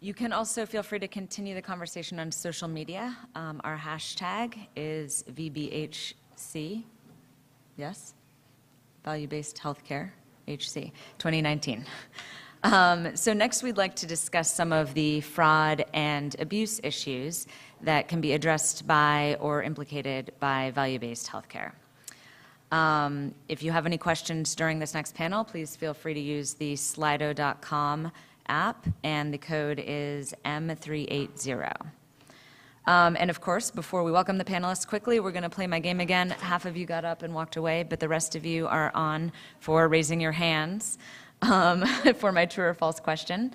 You can also feel free to continue the conversation on social media. Our hashtag is VBHC, yes? Value-Based Healthcare, HC, 2019. So next we'd like to discuss some of the fraud and abuse issues that can be addressed by or implicated by value-based healthcare. If you have any questions during this next panel, please feel free to use the slido.com app, and the code is M380. And of course, before we welcome the panelists quickly, we're going to play my game again. Half of you got up and walked away, but the rest of you are on for raising your hands for my true or false question.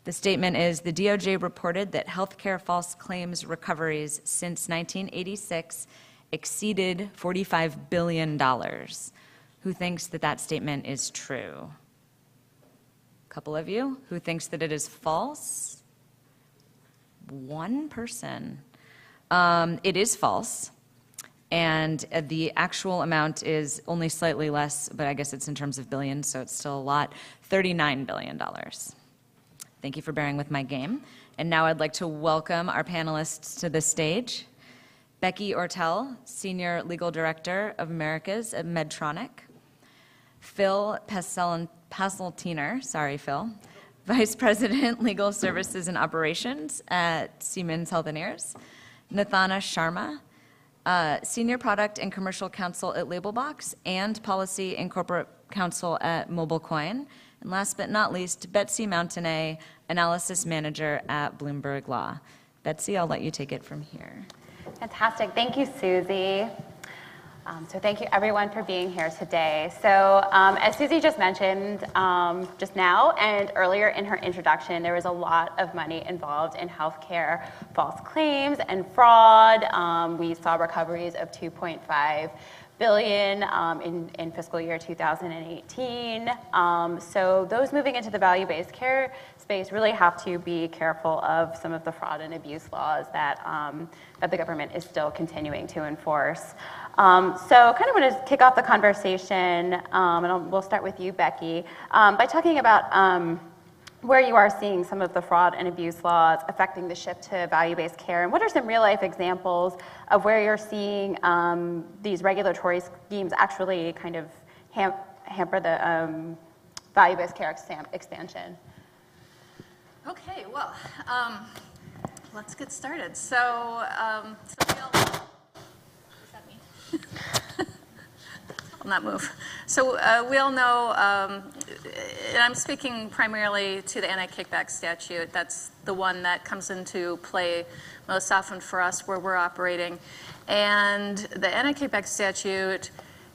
The statement is, the DOJ reported that healthcare false claims recoveries since 1986 exceeded $45 billion. Who thinks that that statement is true? A couple of you. Who thinks that it is false? One person. It is false, and the actual amount is only slightly less, but I guess it's in terms of billions, so it's still a lot, $39 billion. Thank you for bearing with my game. And now I'd like to welcome our panelists to the stage. Becky Orttel, Senior Legal Director of Americas at Medtronic. Phil Paseltiner, sorry Phil, Vice President, Legal Services and Operations at Siemens Healthineers. Nathana Sharma, Senior Product and Commercial Counsel at Labelbox and Policy and Corporate Counsel at MobileCoin. And last but not least, Betsy Mountenay, Analysis Manager at Bloomberg Law. Betsy, I'll let you take it from here. Fantastic. Thank you, Susie. So thank you, everyone, for being here today. So as Susie just mentioned just now and earlier in her introduction, there was a lot of money involved in healthcare false claims and fraud. We saw recoveries of $2.5 billion in fiscal year 2018. So those moving into the value-based care space really have to be careful of some of the fraud and abuse laws that, that the government is still continuing to enforce. So kind of want to kick off the conversation, and we'll start with you, Becky, by talking about where you are seeing some of the fraud and abuse laws affecting the shift to value-based care, and what are some real-life examples of where you're seeing these regulatory schemes actually kind of hamper the value-based care expansion? Okay, well, let's get started. So we all, what does that mean? I'll not move. So we all know, and I'm speaking primarily to the anti-kickback statute. That's the one that comes into play most often for us where we're operating. And the anti-kickback statute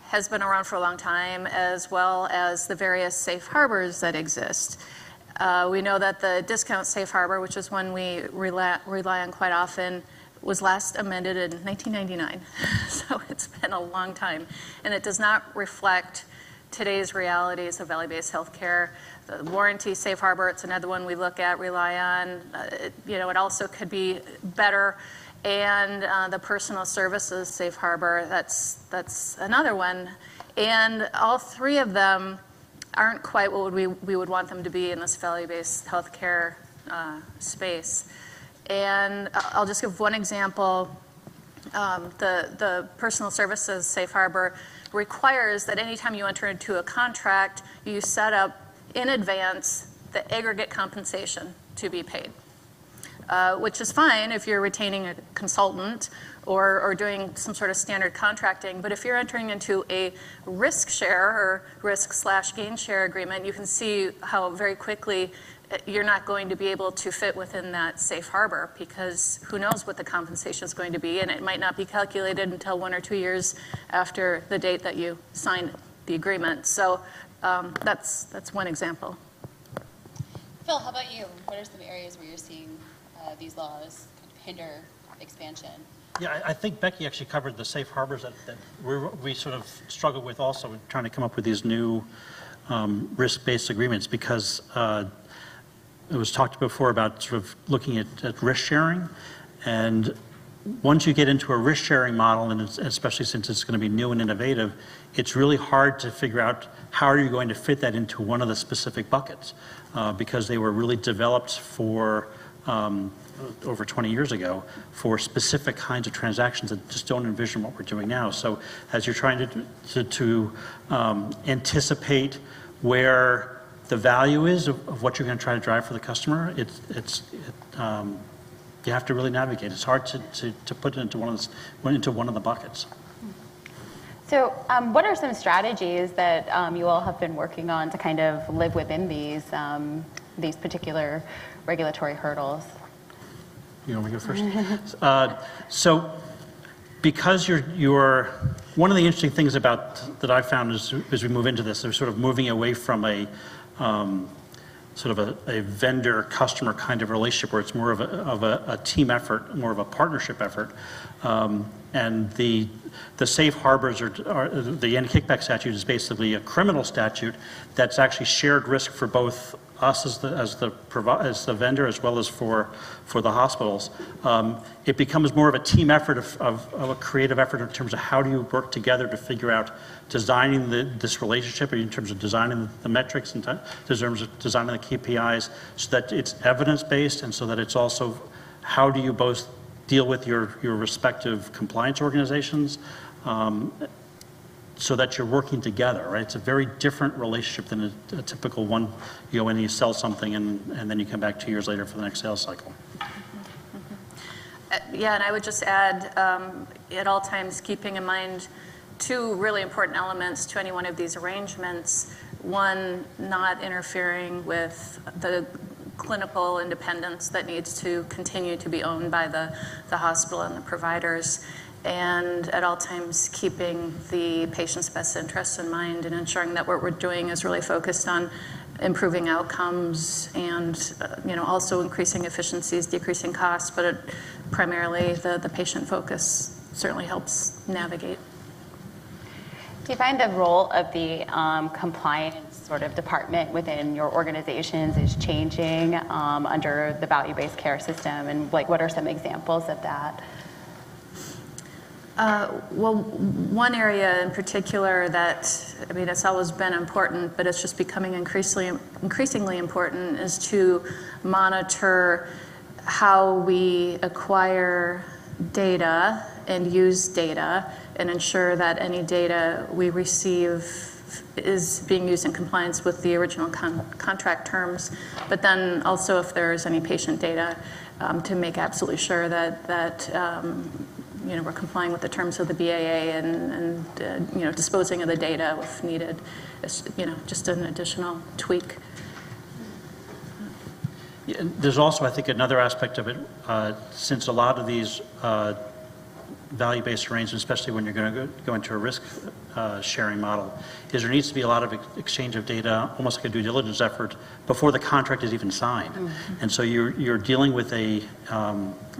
has been around for a long time, as well as the various safe harbors that exist. We know that the discount safe harbor, which is one we rely on quite often, was last amended in 1999. So it's been a long time. And it does not reflect today's realities of value-based healthcare. The warranty safe harbor, it's another one we look at, rely on. It also could be better. And the personal services safe harbor, that's another one. And all three of them aren't quite what we would want them to be in this value-based healthcare space. And I'll just give one example. The personal services safe harbor requires that anytime you enter into a contract, you set up in advance the aggregate compensation to be paid, which is fine if you're retaining a consultant or doing some sort of standard contracting. But if you're entering into a risk share or risk/gain share agreement, you can see how very quickly you're not going to be able to fit within that safe harbor, because who knows what the compensation is going to be, and it might not be calculated until 1 or 2 years after the date that you signed the agreement. So that's one example. Phil, how about you? What are some areas where you're seeing these laws kind of hinder expansion? Yeah, I think Becky actually covered the safe harbors that we sort of struggle with also, trying to come up with these new risk-based agreements, because it was talked before about sort of looking at risk sharing. And once you get into a risk sharing model, and especially since it's going to be new and innovative, it's really hard to figure out how are you going to fit that into one of the specific buckets, because they were really developed for over 20 years ago for specific kinds of transactions that just don't envision what we're doing now. So as you're trying to anticipate where the value is of what you're going to try to drive for the customer, you have to really navigate. It's hard to put it into one of the buckets. So what are some strategies that you all have been working on to kind of live within these particular regulatory hurdles? You want me to go first? So because you're one of the interesting things that I found as we move into this, they're sort of moving away from a sort of a vendor-customer kind of relationship where it's more of a team effort, more of a partnership effort. And the safe harbors are the anti-kickback statute is basically a criminal statute that's actually shared risk for both us as the vendor as well as for the hospitals. It becomes more of a team effort of a creative effort in terms of how do you work together to figure out designing this relationship in terms of designing the metrics and in terms of designing the KPIs so that it's evidence-based and so that it's also how do you both deal with your respective compliance organizations so that you're working together, right? It's a very different relationship than a typical one. You go in and you sell something and then you come back 2 years later for the next sales cycle. Yeah, and I would just add, at all times, keeping in mind two really important elements to any one of these arrangements. One, not interfering with the clinical independence that needs to continue to be owned by the hospital and the providers. And at all times, keeping the patient's best interests in mind and ensuring that what we're doing is really focused on improving outcomes and also increasing efficiencies, decreasing costs, but primarily the patient focus certainly helps navigate. Do you find the role of the compliance sort of department within your organizations is changing under the value-based care system? And what are some examples of that? Well, one area in particular that, it's always been important, but it's just becoming increasingly important is to monitor how we acquire data and use data and ensure that any data we receive is being used in compliance with the original contract terms, but then also if there's any patient data to make absolutely sure that we're complying with the terms of the BAA and disposing of the data if needed. It's, just an additional tweak. Yeah, there's also, I think, another aspect of it, since a lot of these value-based arrangements, especially when you're going to go into a risk sharing model, is there needs to be a lot of exchange of data, almost like a due diligence effort, before the contract is even signed. Mm-hmm. And so you're dealing with an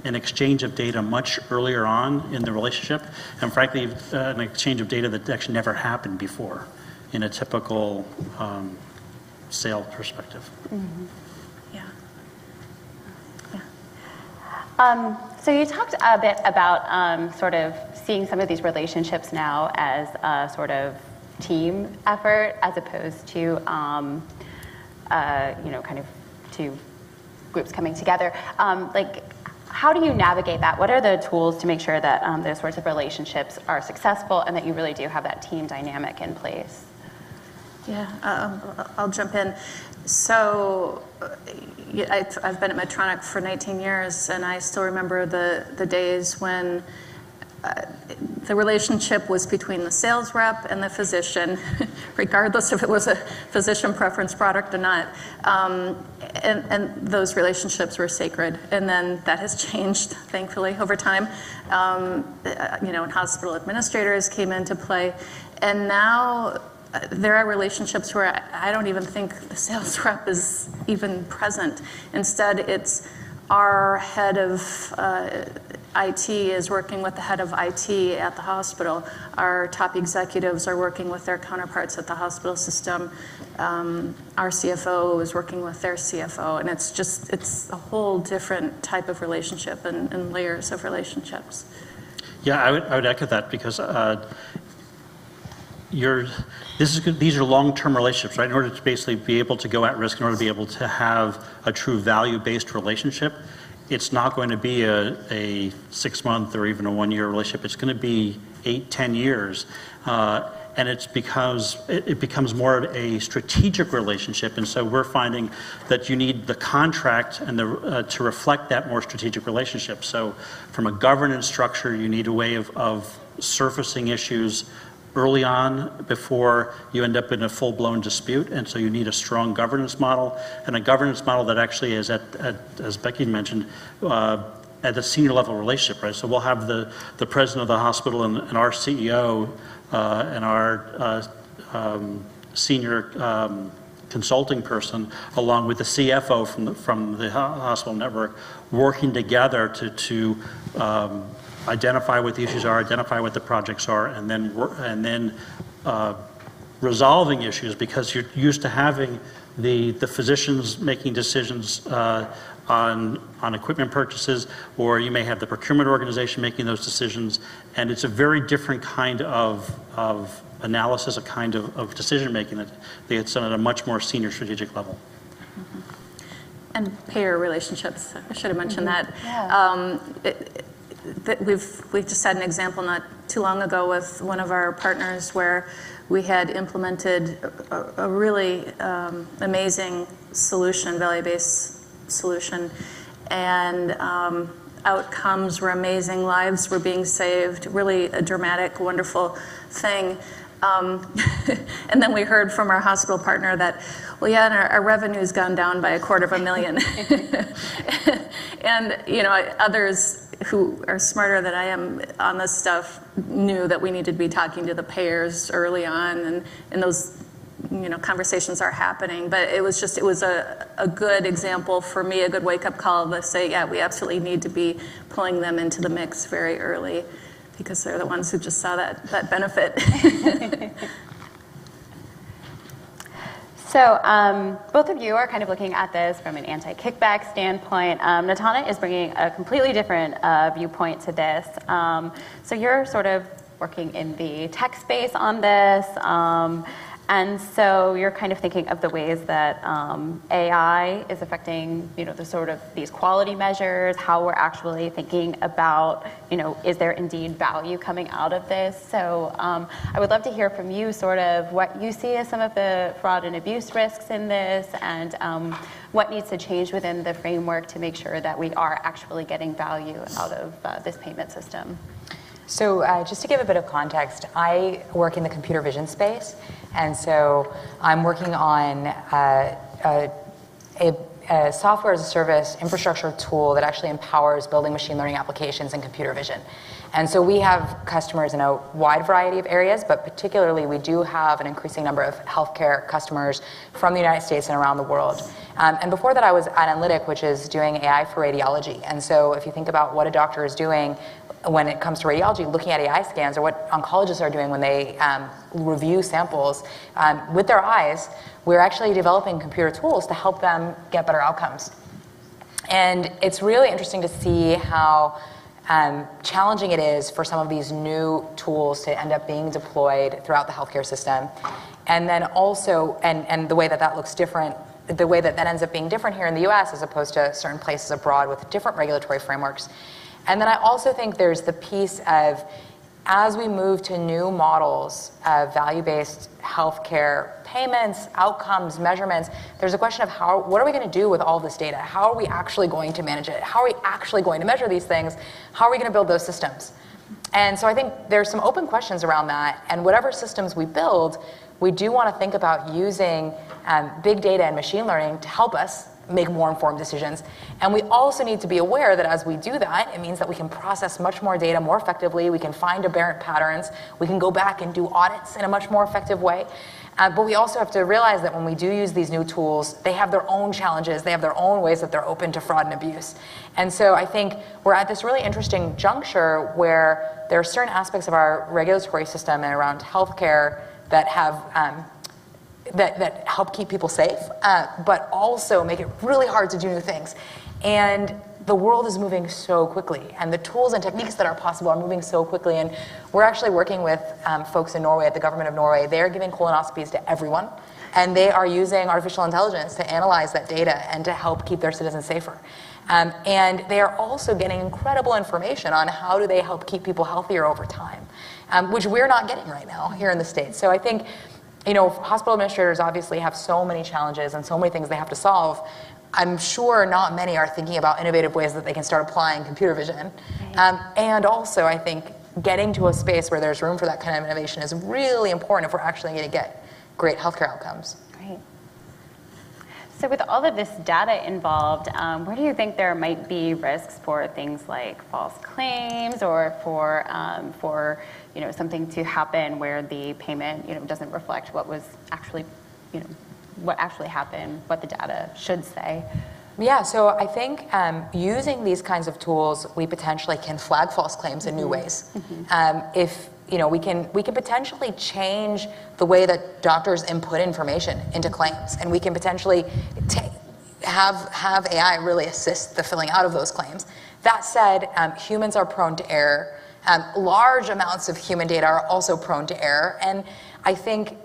exchange of data much earlier on in the relationship, and frankly, an exchange of data that actually never happened before in a typical sale perspective. Mm-hmm. Yeah. So you talked a bit about sort of seeing some of these relationships now as a sort of team effort as opposed to, kind of two groups coming together. How do you navigate that? What are the tools to make sure that those sorts of relationships are successful and that you really do have that team dynamic in place? Yeah, I'll jump in. So I've been at Medtronic for 19 years, and I still remember the days when the relationship was between the sales rep and the physician, regardless if it was a physician preference product or not. And those relationships were sacred. And then that has changed, thankfully, over time. And hospital administrators came into play. And now there are relationships where I don't even think the sales rep is even present. Instead, it's our head of IT is working with the head of IT at the hospital. Our top executives are working with their counterparts at the hospital system. Our CFO is working with their CFO. And it's a whole different type of relationship and layers of relationships. Yeah, I would echo that because these are long-term relationships, right? In order to basically be able to go at risk, in order to be able to have a true value-based relationship, it's not going to be a 6-month or even a 1-year relationship. It's going to be 8, 10 years. And it's because it becomes more of a strategic relationship. And so we're finding that you need the contract and to reflect that more strategic relationship. So from a governance structure, you need a way of surfacing issues early on before you end up in a full-blown dispute. And so you need a strong governance model, and a governance model that actually is as Becky mentioned, at a senior level relationship, right? So we'll have the president of the hospital and our CEO and our senior consulting person, along with the CFO from the hospital network, working together to identify what the issues are, identify what the projects are, and then resolving issues, because you're used to having the physicians making decisions on equipment purchases, or you may have the procurement organization making those decisions, and it's a very different kind of analysis, a kind of decision making that gets done at a much more senior strategic level. And payer relationships, I should have mentioned that. We've just had an example not too long ago with one of our partners where we had implemented a really amazing solution, value-based solution, and outcomes were amazing, lives were being saved, really a dramatic, wonderful thing. And then we heard from our hospital partner that, well, yeah, and our revenue's gone down by $250,000. And, you know, others who are smarter than I am on this stuff knew that we needed to be talking to the payers early on, and those, you know, conversations are happening. But it was a good example for me, a good wake-up call to say, yeah, we absolutely need to be pulling them into the mix very early, because they're the ones who just saw that benefit. So both of you are kind of looking at this from an anti-kickback standpoint. Nathana is bringing a completely different viewpoint to this. So you're sort of working in the tech space on this. And so you're kind of thinking of the ways that AI is affecting, you know, the sort of these quality measures, how we're actually thinking about, you know, is there indeed value coming out of this? So I would love to hear from you sort of what you see as some of the fraud and abuse risks in this, and what needs to change within the framework to make sure that we are actually getting value out of this payment system. So just to give a bit of context, I work in the computer vision space, and so I'm working on a software as a service infrastructure tool that actually empowers building machine learning applications in computer vision. And so we have customers in a wide variety of areas, but particularly we do have an increasing number of healthcare customers from the United States and around the world. And before that I was at Analytic, which is doing AI for radiology. And so if you think about what a doctor is doing when it comes to radiology, looking at AI scans, or what oncologists are doing when they review samples with their eyes, we're actually developing computer tools to help them get better outcomes. And it's really interesting to see how challenging it is for some of these new tools to end up being deployed throughout the healthcare system. And then also, and the way that looks different, the way that ends up being different here in the US as opposed to certain places abroad with different regulatory frameworks. And then I also think there's the piece of, as we move to new models of value-based healthcare payments, outcomes, measurements, there's a question of what are we going to do with all this data? How are we actually going to manage it? How are we actually going to measure these things? How are we going to build those systems? And so I think there's some open questions around that, and whatever systems we build, we do want to think about using big data and machine learning to help us make more informed decisions. And we also need to be aware that as we do that, it means that we can process much more data more effectively, we can find aberrant patterns, we can go back and do audits in a much more effective way. But we also have to realize that when we do use these new tools, they have their own challenges, they have their own ways that they're open to fraud and abuse. And so I think we're at this really interesting juncture where there are certain aspects of our regulatory system and around healthcare that have that help keep people safe, but also make it really hard to do new things. And the world is moving so quickly, and the tools and techniques that are possible are moving so quickly. And we're actually working with folks in Norway, at the government of Norway. They're giving colonoscopies to everyone, and they are using artificial intelligence to analyze that data and to help keep their citizens safer. And they are also getting incredible information on how do they help keep people healthier over time, which we're not getting right now here in the States. So I think, hospital administrators obviously have so many challenges and so many things they have to solve. I'm sure not many are thinking about innovative ways that they can start applying computer vision. And also, I think getting to a space where there's room for that kind of innovation is really important if we're actually going to get great healthcare outcomes. Right. So with all of this data involved, where do you think there might be risks for things like false claims or for something to happen where the payment doesn't reflect what was actually what actually happened, what the data should say? Yeah, so I think using these kinds of tools, we potentially can flag false claims in new ways. If we can potentially change the way that doctors input information into claims, and we can potentially have AI really assist the filling out of those claims. That said, humans are prone to error. Large amounts of human data are also prone to error, and I think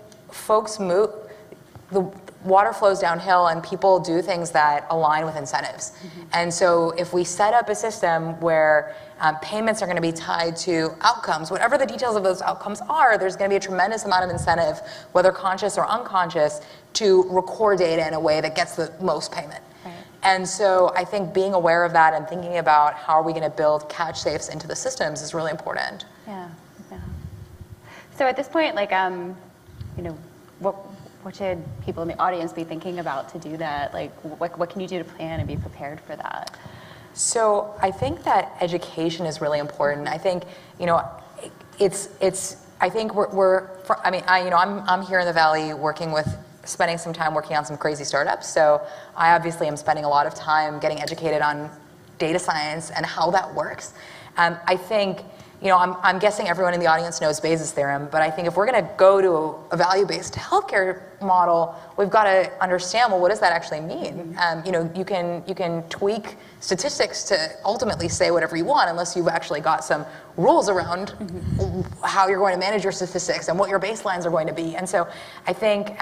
the water flows downhill and people do things that align with incentives. And so if we set up a system where payments are going to be tied to outcomes, whatever the details of those outcomes are, there's going to be a tremendous amount of incentive, whether conscious or unconscious, to record data in a way that gets the most payment. Right. And so I think being aware of that and thinking about how are we going to build catch safes into the systems is really important. Yeah. So at this point, what should people in the audience be thinking about to do that? Like, what can you do to plan and be prepared for that? So I think that education is really important. I think, I think I'm here in the Valley spending some time working on some crazy startups. So I obviously am spending a lot of time getting educated on data science and how that works. I think, I'm guessing everyone in the audience knows Bayes' theorem, but I think if we're going to go to a value-based healthcare model, we've got to understand, well, what does that actually mean? You can tweak statistics to ultimately say whatever you want unless you've actually got some rules around how you're going to manage your statistics and what your baselines are going to be. And so I think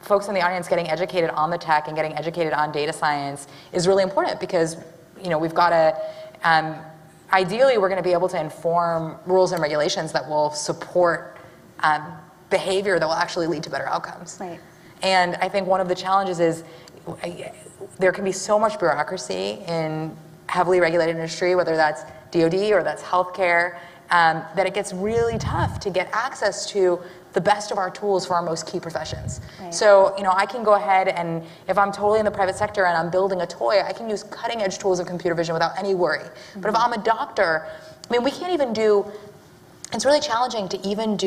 folks in the audience getting educated on the tech and getting educated on data science is really important because, we've got to... Ideally, we're going to be able to inform rules and regulations that will support behavior that will actually lead to better outcomes. Right. And I think one of the challenges is there can be so much bureaucracy in heavily regulated industry, whether that's DoD or that's healthcare, that it gets really tough to get access to the best of our tools for our most key professions. Right. So, I can go ahead and if I'm totally in the private sector and I'm building a toy, I can use cutting edge tools of computer vision without any worry. But if I'm a doctor, we can't even it's really challenging to even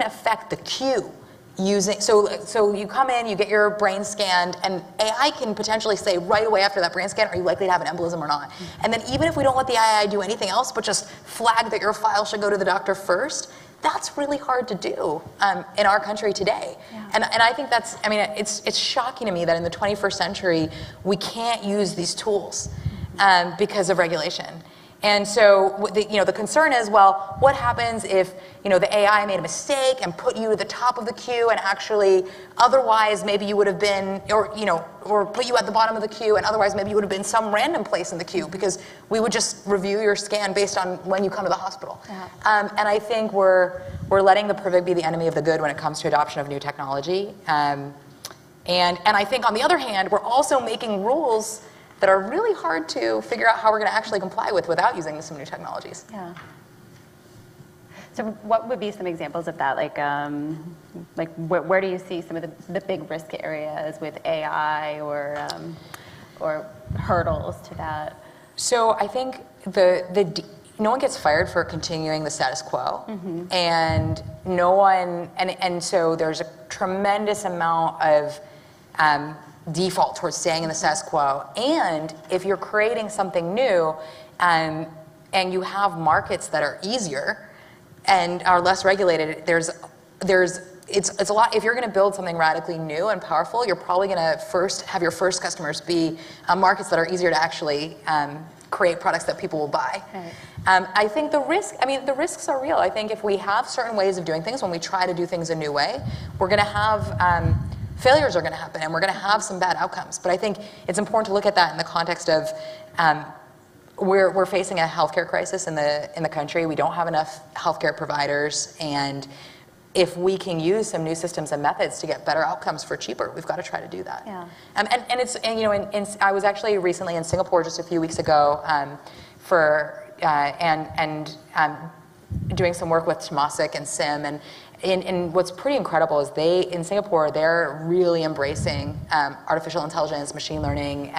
affect the cue using, so you come in, you get your brain scanned, and AI can potentially say right away after that brain scan, are you likely to have an embolism or not? And then even if we don't let the AI do anything else but just flag that your file should go to the doctor first, that's really hard to do in our country today. Yeah. And I think it's shocking to me that in the 21st century, we can't use these tools because of regulation. And so the concern is, well, what happens if the AI made a mistake and put you at the top of the queue and actually otherwise maybe you would have been, or put you at the bottom of the queue and otherwise maybe you would have been some random place in the queue because we would just review your scan based on when you come to the hospital. Yeah. And I think we're letting the perfect be the enemy of the good when it comes to adoption of new technology. And I think on the other hand, we're also making rules that are really hard to figure out how we're going to actually comply with without using some new technologies. Yeah. So what would be some examples of that? Where do you see some of the big risk areas with AI or hurdles to that? So I think no one gets fired for continuing the status quo, and no one, and so there's a tremendous amount of default towards staying in the status quo. And if you're creating something new, and you have markets that are easier and are less regulated, it's a lot. If you're going to build something radically new and powerful, you're probably going to first have your first customers be markets that are easier to actually create products that people will buy. Right. I think the risks are real. I think if we have certain ways of doing things, when we try to do things a new way, we're going to have failures are going to happen, and we're going to have some bad outcomes. But I think it's important to look at that in the context of we're facing a healthcare crisis in the country. We don't have enough healthcare providers, and if we can use some new systems and methods to get better outcomes for cheaper, we've got to try to do that. Yeah. I was actually recently in Singapore just a few weeks ago doing some work with Temasek and Sim, and what's pretty incredible is in Singapore, they're really embracing artificial intelligence, machine learning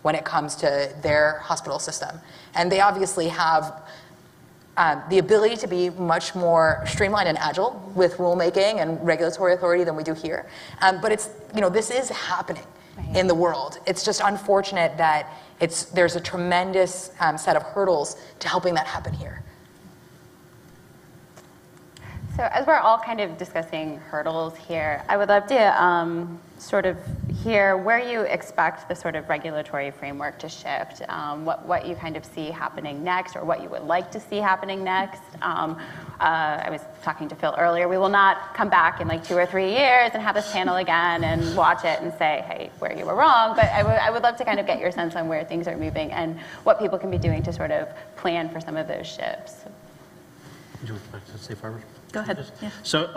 when it comes to their hospital system. And they obviously have the ability to be much more streamlined and agile with rulemaking and regulatory authority than we do here. But this is happening in the world. It's just unfortunate that there's a tremendous set of hurdles to helping that happen here. So as we're all kind of discussing hurdles here, I would love to sort of hear where you expect the sort of regulatory framework to shift, what you kind of see happening next, or what you would like to see happening next. I was talking to Phil earlier. We will not come back in like 2 or 3 years and have this panel again and watch it and say, hey, where you were wrong. But I would love to kind of get your sense on where things are moving and what people can be doing to sort of plan for some of those shifts. Would you like to say, Barbara? Go ahead. Yeah. So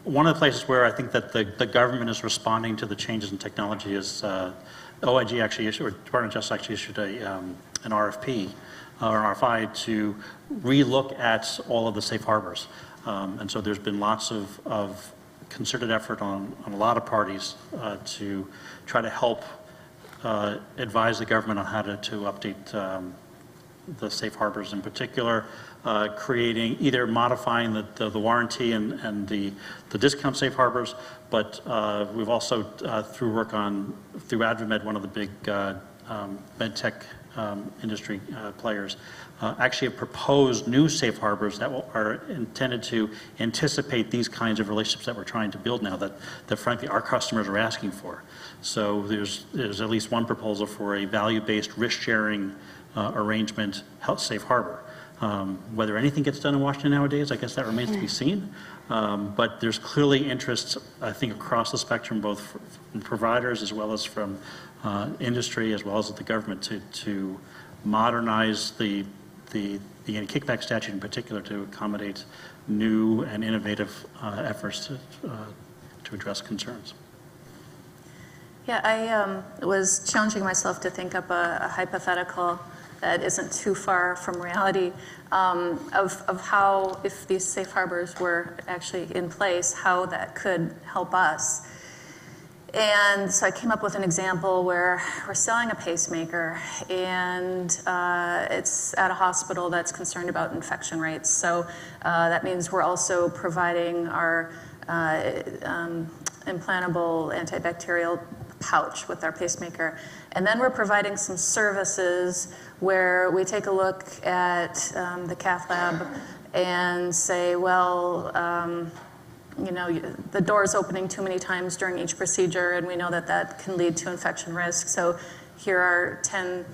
one of the places where I think that the government is responding to the changes in technology is OIG actually issued, or Department of Justice actually issued an RFP or an RFI to relook at all of the safe harbors. And so there's been lots of concerted effort on a lot of parties to try to help advise the government on how to update the safe harbors, in particular, creating, either modifying the warranty and the discount safe harbors, but we've also, through AdvaMed, one of the big med tech industry players, actually have proposed new safe harbors that are intended to anticipate these kinds of relationships that we're trying to build now that frankly our customers are asking for. So there's at least one proposal for a value-based risk-sharing arrangement, safe harbor. Whether anything gets done in Washington nowadays, I guess that remains to be seen. But there's clearly interest, I think, across the spectrum, both from providers as well as from industry, as well as the government, to modernize the anti-kickback statute in particular to accommodate new and innovative efforts to address concerns. Yeah, I was challenging myself to think up a hypothetical that isn't too far from reality of how, if these safe harbors were actually in place, how that could help us. And so I came up with an example where we're selling a pacemaker, and it's at a hospital that's concerned about infection rates. So that means we're also providing our implantable antibacterial pouch with our pacemaker. And then we're providing some services where we take a look at the cath lab and say, well, the door is opening too many times during each procedure, and we know that can lead to infection risk. So here are 10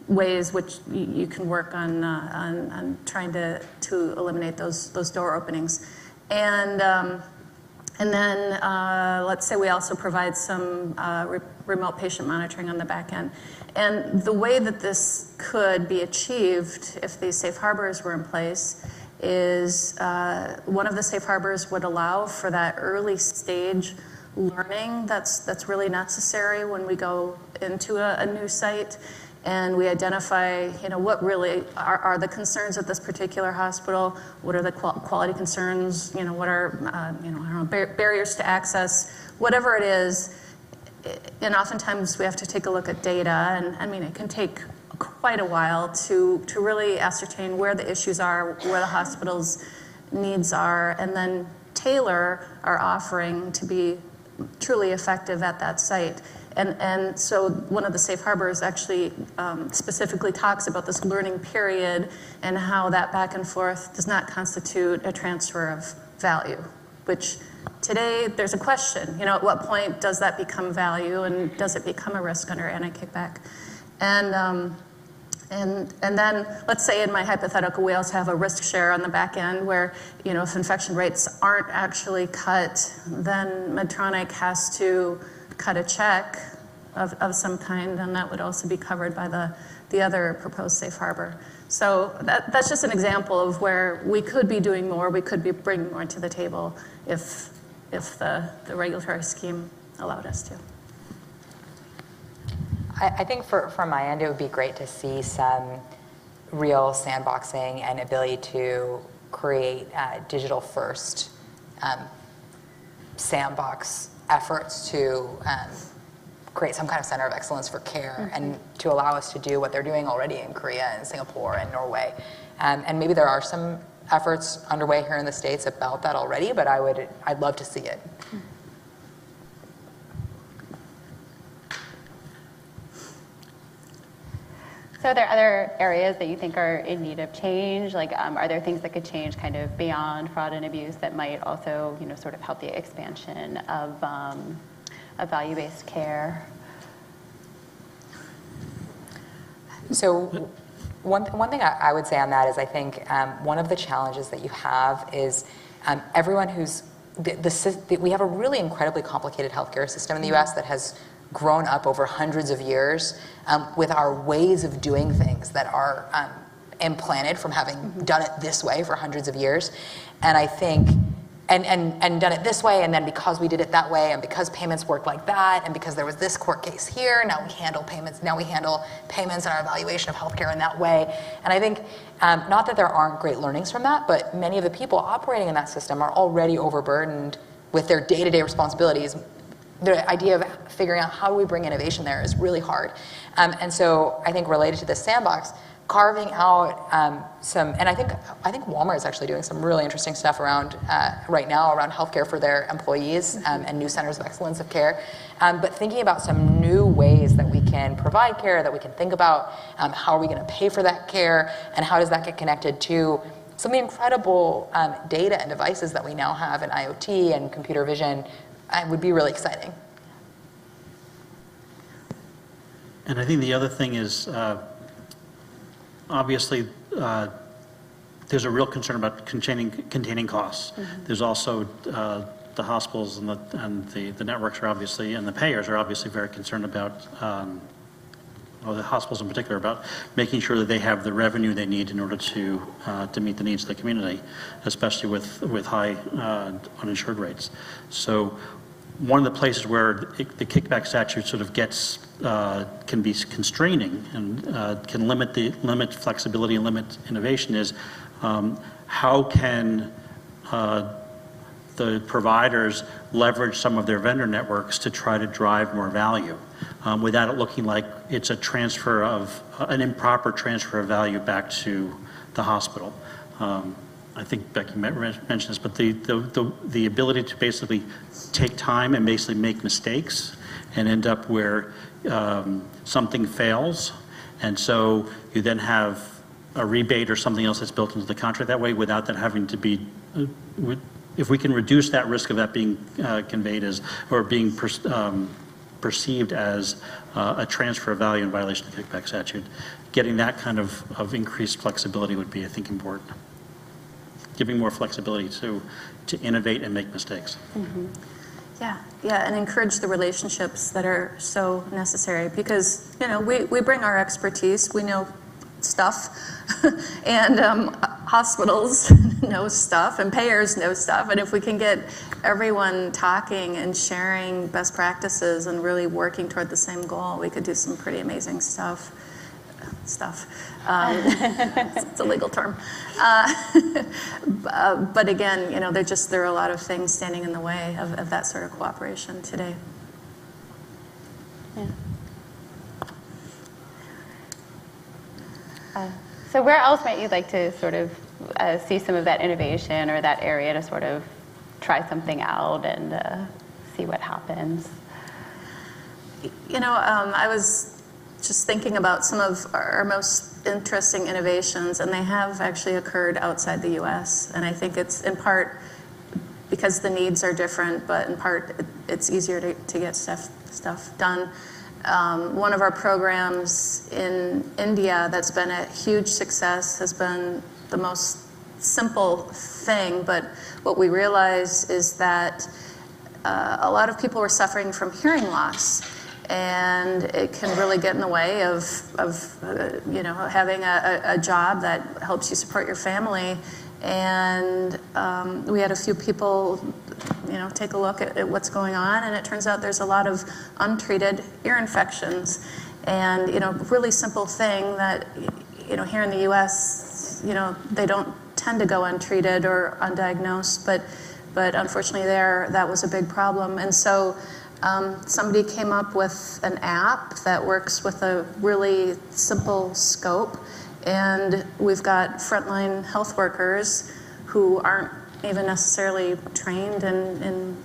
ways which you can work on trying to eliminate those door openings. And then let's say we also provide some remote patient monitoring on the back end. And the way that this could be achieved if these safe harbors were in place is one of the safe harbors would allow for that early stage learning that's really necessary when we go into a new site, and we identify, what really are the concerns at this particular hospital, what are the quality concerns, what are, I don't know, barriers to access, whatever it is. And oftentimes we have to take a look at data, and I mean, it can take quite a while to really ascertain where the issues are, where the hospital's needs are, and then tailor our offering to be truly effective at that site. And so one of the safe harbors actually specifically talks about this learning period and how that back and forth does not constitute a transfer of value, which today there's a question, at what point does that become value, and does it become a risk under anti-kickback? And And then, let's say in my hypothetical, we also have a risk share on the back end where, if infection rates aren't actually cut, then Medtronic has to cut a check of some kind, and that would also be covered by the other proposed safe harbor. So that's just an example of where we could be doing more, we could be bringing more to the table if the regulatory scheme allowed us to. I think from my end, it would be great to see some real sandboxing and ability to create digital-first sandbox efforts to create some kind of center of excellence for care and to allow us to do what they're doing already in Korea and Singapore and Norway. And maybe there are some efforts underway here in the States about that already, but I'd love to see it. So are there other areas that you think are in need of change? Like, are there things that could change kind of beyond fraud and abuse that might also, sort of help the expansion of value-based care? So one thing I would say on that is I think one of the challenges that you have is everyone who's, we have a really incredibly complicated healthcare system in the US that has grown up over hundreds of years with our ways of doing things that are implanted from having done it this way for hundreds of years. And I think, and done it this way, and then because we did it that way, and because payments worked like that, and because there was this court case here, now we handle payments and our evaluation of healthcare in that way. And I think, not that there aren't great learnings from that, but many of the people operating in that system are already overburdened with their day-to-day responsibilities. The idea of figuring out how do we bring innovation there is really hard. And so I think related to this sandbox, carving out and I think Walmart is actually doing some really interesting stuff around right now around healthcare for their employees and new centers of excellence of care. But thinking about some new ways that we can provide care, that we can think about how are we going to pay for that care, and how does that get connected to some of the incredible data and devices that we now have in IoT and computer vision would be really exciting. And I think the other thing is, obviously, there's a real concern about containing costs. There's also the hospitals and the networks are obviously, and the payers are obviously very concerned about, or the hospitals in particular, about making sure that they have the revenue they need in order to meet the needs of the community, especially with high uninsured rates. So one of the places where the kickback statute sort of gets can be constraining and can limit flexibility and limit innovation is how can the providers leverage some of their vendor networks to try to drive more value without it looking like it's an improper transfer of value back to the hospital. I think Becky mentioned this, but the ability to basically take time and basically make mistakes and end up where something fails, and so you then have a rebate or something else that's built into the contract that way without that having to be, if we can reduce that risk of that being conveyed as, or being perceived as a transfer of value in violation of the kickback statute, getting that kind of increased flexibility would be, I think, important. Giving more flexibility to innovate and make mistakes. Yeah, and encourage the relationships that are so necessary because, we bring our expertise, we know stuff, and hospitals know stuff, and payers know stuff, and if we can get everyone talking and sharing best practices and really working toward the same goal, we could do some pretty amazing stuff. It's a legal term. But again, there are a lot of things standing in the way of that sort of cooperation today. So where else might you like to sort of see some of that innovation or that area to sort of try something out and see what happens? I was just thinking about some of our most interesting innovations, and they have actually occurred outside the US. And I think it's in part because the needs are different, but in part it's easier to get stuff done. One of our programs in India that's been a huge success has been the most simple thing, but what we realized is that a lot of people were suffering from hearing loss, and it can really get in the way of having a job that helps you support your family. And we had a few people take a look at what's going on, and it turns out there's a lot of untreated ear infections. And really simple thing that here in the US they don't tend to go untreated or undiagnosed, but unfortunately that was a big problem. And so somebody came up with an app that works with a really simple scope, and we've got frontline health workers who aren't even necessarily trained in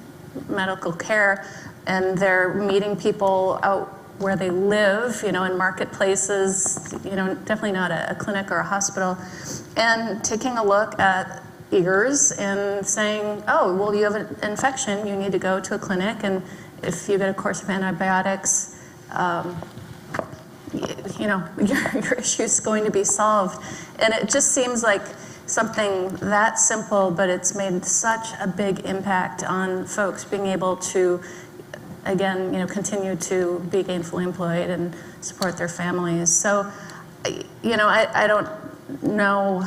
medical care, and they're meeting people out where they live, in marketplaces, definitely not a clinic or a hospital, and taking a look at ears and saying, oh, well, you have an infection, you need to go to a clinic, and if you get a course of antibiotics, your issue is going to be solved. And it just seems like something that simple, but it's made such a big impact on folks being able to, again, continue to be gainfully employed and support their families. So, I don't know,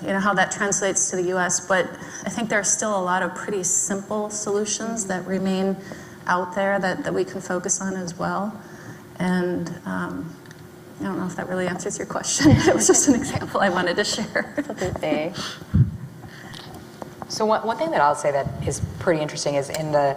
how that translates to the US, but I think there are still a lot of pretty simple solutions that remain out there that we can focus on as well. And I don't know if that really answers your question. It was just an example I wanted to share. Absolutely. So one thing that I'll say that is pretty interesting is in the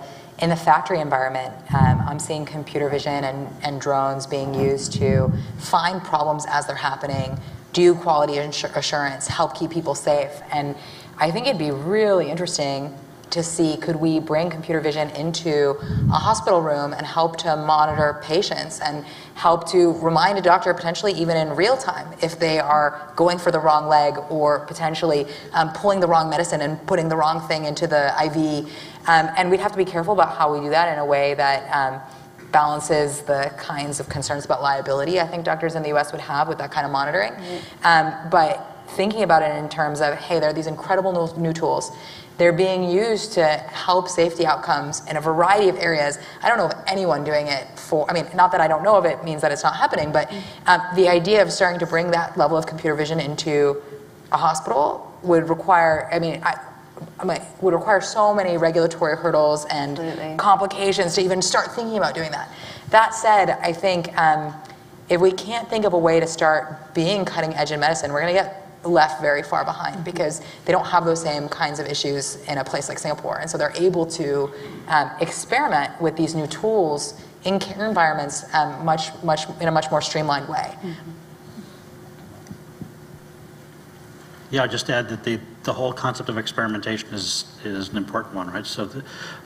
factory environment, I'm seeing computer vision and drones being used to find problems as they're happening, do quality assurance, help keep people safe. And I think it'd be really interesting to see, could we bring computer vision into a hospital room and help to monitor patients and help to remind a doctor, potentially even in real time, if they are going for the wrong leg or potentially pulling the wrong medicine and putting the wrong thing into the IV. And we'd have to be careful about how we do that in a way that balances the kinds of concerns about liability I think doctors in the US would have with that kind of monitoring. But thinking about it in terms of, hey, there are these incredible new tools. They're being used to help safety outcomes in a variety of areas. I don't know of anyone doing it not that I don't know of it means that it's not happening, but the idea of starting to bring that level of computer vision into a hospital would require, would require so many regulatory hurdles and Absolutely. Complications to even start thinking about doing that. That said, I think if we can't think of a way to start being cutting edge in medicine, we're going to get left very far behind because they don't have those same kinds of issues in a place like Singapore. And so they're able to experiment with these new tools in care environments in a much more streamlined way. Yeah, I'll just add that the whole concept of experimentation is an important one, right? So,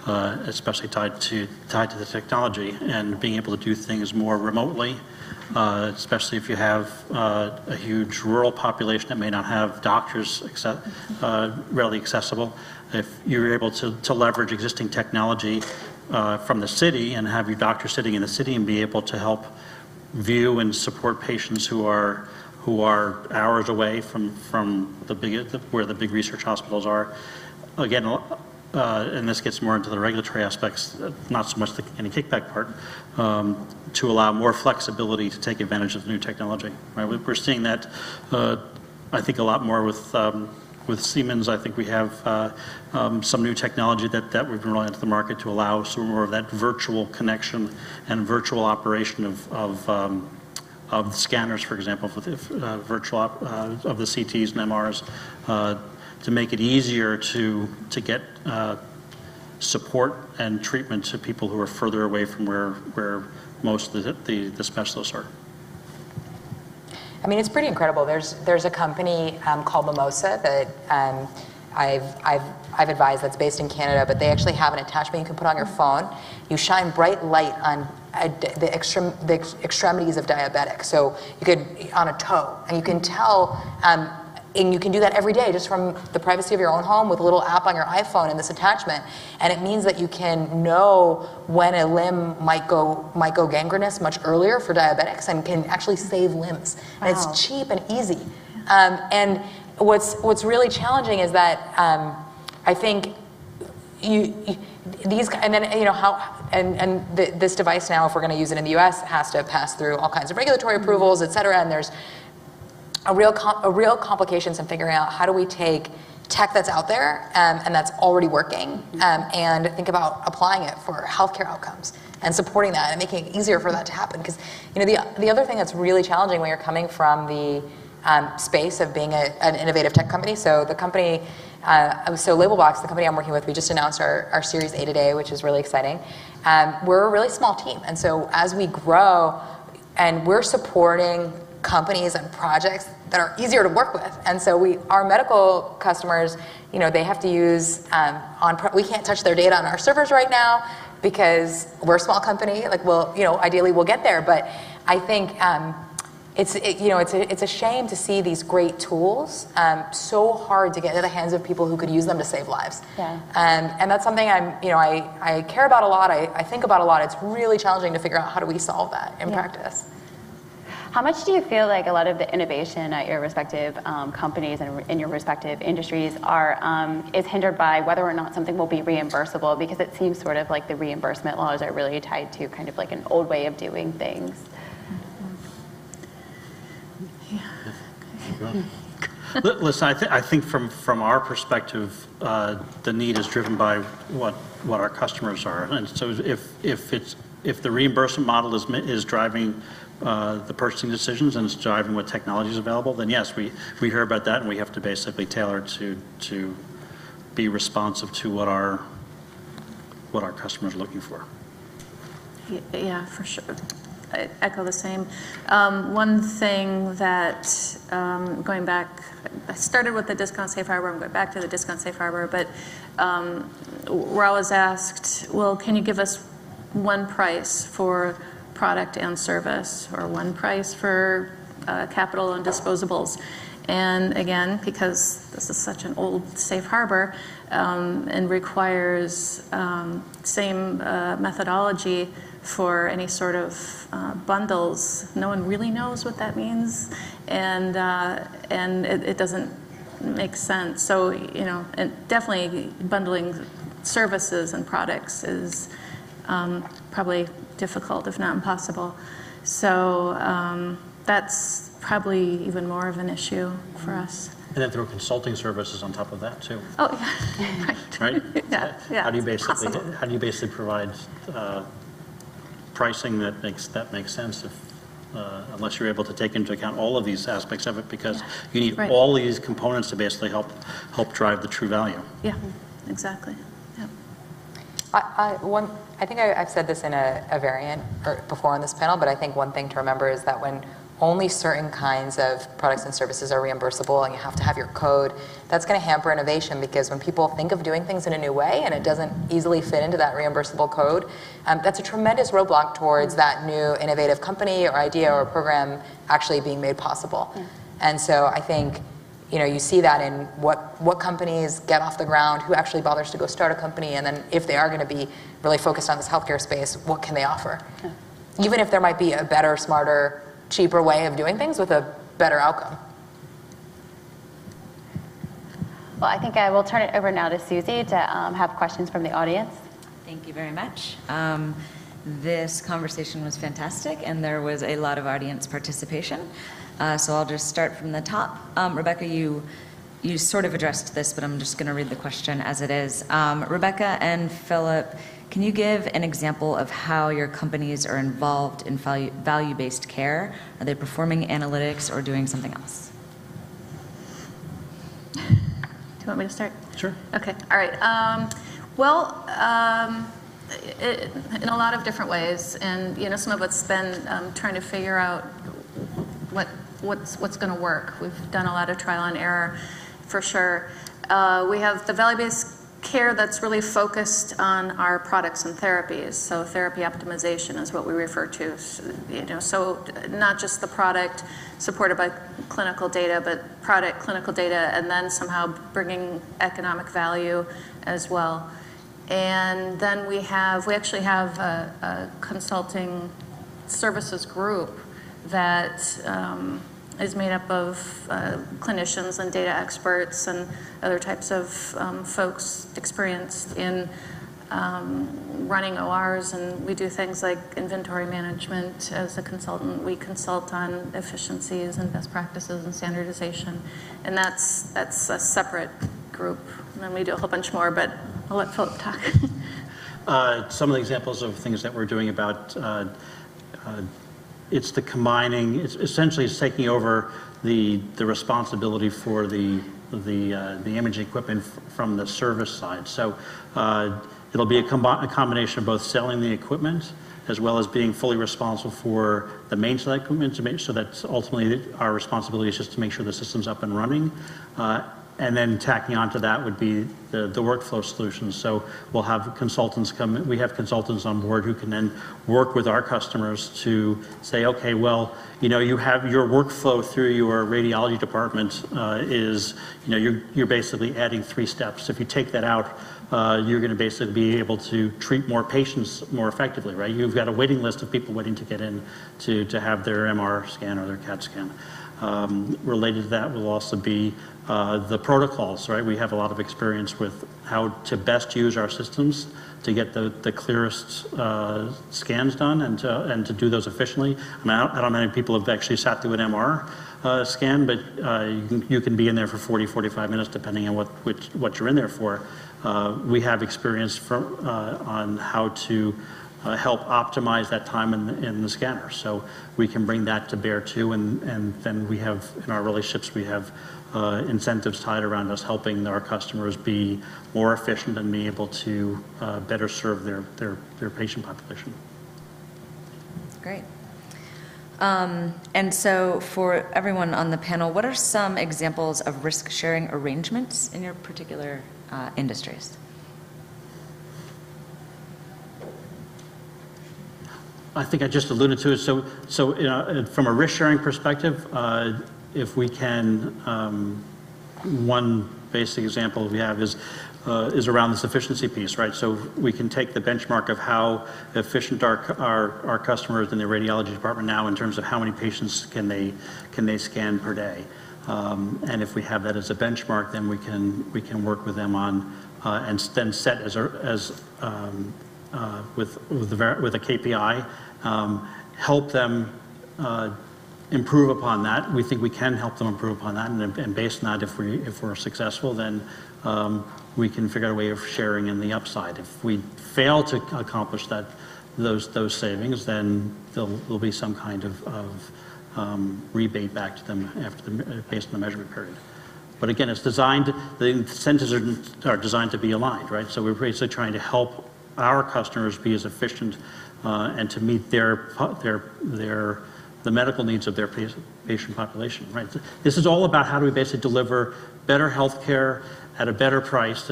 especially tied to the technology and being able to do things more remotely, especially if you have a huge rural population that may not have doctors readily accessible. If you're able to leverage existing technology from the city and have your doctor sitting in the city and be able to help view and support patients who are hours away from where the big research hospitals are. Again, and this gets more into the regulatory aspects, not so much any kickback part, to allow more flexibility to take advantage of the new technology. Right? We're seeing that, I think, a lot more with Siemens. I think we have some new technology that we've been rolling into the market to allow some more of that virtual connection and virtual operation of scanners, for example, with virtual of the CTs and MRs, to make it easier to get support and treatment to people who are further away from where most of the specialists are. It's pretty incredible. There's a company called Mimosa that I've advised that's based in Canada, but they actually have an attachment you can put on your phone. You shine bright light on the extremities of diabetics. So you could, on a toe, and you can tell And you can do that every day just from the privacy of your own home with a little app on your iPhone and this attachment. And it means that you can know when a limb might go gangrenous much earlier for diabetics and can actually save limbs. And Wow. it's cheap and easy. And what's really challenging is that I think these, and then, you know, this device now, if we're going to use it in the US, has to pass through all kinds of regulatory approvals, et cetera, and there's a real complications in figuring out how do we take tech that's out there and that's already working and think about applying it for healthcare outcomes and supporting that and making it easier for that to happen. Because, you know, the other thing that's really challenging when you're coming from the space of being an innovative tech company, so the company, so Labelbox, the company I'm working with, we just announced our Series A today, which is really exciting. We're a really small team, and so as we grow, and we're supporting companies and projects that are easier to work with. And so our medical customers, you know, they have to use, we can't touch their data on our servers right now because we're a small company. Like, well, you know, ideally we'll get there, but I think it's a shame to see these great tools so hard to get into the hands of people who could use them to save lives. Yeah. And that's something I care about a lot. I think about a lot. It's really challenging to figure out how do we solve that in practice. How much do you feel like a lot of the innovation at your respective companies and in your respective industries is hindered by whether or not something will be reimbursable? Because it seems sort of like the reimbursement laws are really tied to kind of like an old way of doing things. Listen, I think from our perspective, the need is driven by what our customers are, and so if the reimbursement model is driving the purchasing decisions and it's driving what technology is available, then yes, we hear about that, and we have to basically tailor to be responsive to what our customers are looking for. Yeah, for sure. I echo the same. One thing that, going back, I started with the discount safe harbor, I'm going back to the discount safe harbor, but we're always asked, well, can you give us one price for product and service, or one price for capital and disposables? And again, because this is such an old safe harbor and requires same methodology for any sort of bundles, no one really knows what that means, and it doesn't make sense. So, you know, and definitely bundling services and products is probably difficult, if not impossible. So that's probably even more of an issue for us. And then throw consulting services on top of that too. Oh, yeah, right. Yeah. How do you basically provide pricing that makes sense if unless you're able to take into account all of these aspects of it, because you need all these components to basically help drive the true value. Yeah, exactly. Yeah. I think I've said this in a variant before on this panel, but I think one thing to remember is that when only certain kinds of products and services are reimbursable and you have to have your code, that's going to hamper innovation, because when people think of doing things in a new way and it doesn't easily fit into that reimbursable code, that's a tremendous roadblock towards that new innovative company or idea or program actually being made possible. Yeah. And so I think, you know, you see that in what companies get off the ground, who actually bothers to go start a company, and then if they are going to be really focused on this healthcare space, what can they offer? Yeah. Even if there might be a better, smarter, cheaper way of doing things with a better outcome. Well, I think I will turn it over now to Susie to have questions from the audience. Thank you very much. This conversation was fantastic, and there was a lot of audience participation. So I'll just start from the top. Rebecca, you sort of addressed this, but I'm just going to read the question as it is. Rebecca and Philip, can you give an example of how your companies are involved in value-based care? Are they performing analytics or doing something else? Do you want me to start? Sure. Okay. All right. In a lot of different ways, and you know, some of it's been trying to figure out what's going to work. We've done a lot of trial and error, for sure. We have the value-based care that's really focused on our products and therapies. So therapy optimization is what we refer to. So not just the product supported by clinical data, but product, clinical data, and then somehow bringing economic value as well. And then we actually have a consulting services group that is made up of clinicians and data experts and other types of folks experienced in running ORs, and we do things like inventory management as a consultant. We consult on efficiencies and best practices and standardization, and that's a separate group. And then we do a whole bunch more, but I'll let Philip talk. Some of the examples of things that we're doing about it's the combining. It's essentially taking over the responsibility for the imaging equipment from the service side. So it'll be a combination of both selling the equipment as well as being fully responsible for the maintenance of that equipment. So that's ultimately our responsibility is just to make sure the system's up and running. And then tacking onto that would be the workflow solutions. So we'll have consultants come. We have consultants on board who can then work with our customers to say, okay, well, you have your workflow through your radiology department is, you're basically adding 3 steps. If you take that out, you're going to basically be able to treat more patients more effectively, right? You've got a waiting list of people waiting to get in to have their MR scan or their CAT scan. Related to that will also be the protocols, right? We have a lot of experience with how to best use our systems to get the clearest scans done and to do those efficiently. I mean, I don't know how many people have actually sat through an MR scan, but you can be in there for 40, 45 minutes depending on what you're in there for. We have experience on how to help optimize that time in the scanner. So we can bring that to bear too, and then we have, in our relationships, we have incentives tied around us helping our customers be more efficient and be able to better serve their patient population. Great. And so for everyone on the panel, what are some examples of risk-sharing arrangements in your particular industries? I think I just alluded to it. So from a risk-sharing perspective, if we can, one basic example we have is around this efficiency piece, right? So we can take the benchmark of how efficient our customers in the radiology department now in terms of how many patients can they scan per day, and if we have that as a benchmark, then we can work with them on and then set with a KPI, help them improve upon that. We think we can help them improve upon that, and based on that, if we're successful, then we can figure out a way of sharing in the upside. If we fail to accomplish those savings, then there'll be some kind of rebate back to them based on the measurement period. But again, it's designed. The incentives are designed to be aligned, right? So we're basically trying to help our customers be as efficient and to meet the medical needs of their patient population, right? This is all about how do we basically deliver better health care at a better price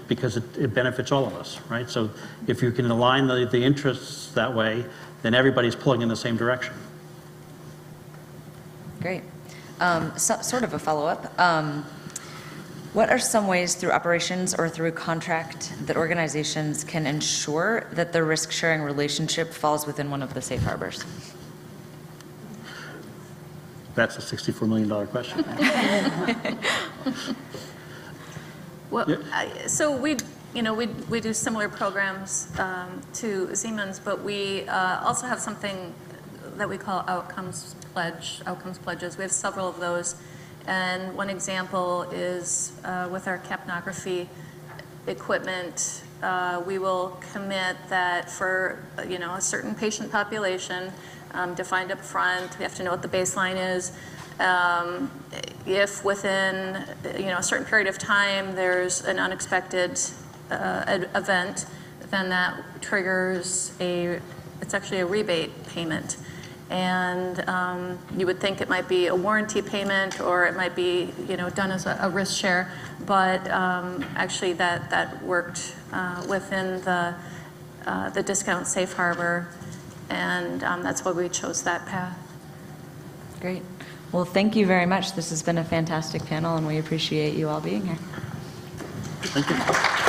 because it benefits all of us, right? So if you can align the interests that way, then everybody's pulling in the same direction. Great. Sort of a follow-up. What are some ways through operations or through contract that organizations can ensure that the risk-sharing relationship falls within one of the safe harbors? That's a $64 million question. Well, so we do similar programs to Siemens, but we also have something that we call outcomes pledges. We have several of those. And one example is with our capnography equipment, we will commit that for a certain patient population defined up front. We have to know what the baseline is. If within a certain period of time there's an unexpected event, then that triggers it's actually a rebate payment. And you would think it might be a warranty payment, or it might be, done as a risk share, but actually that worked within the discount safe harbor, and that's why we chose that path. Great. Well, thank you very much. This has been a fantastic panel, and we appreciate you all being here. Thank you.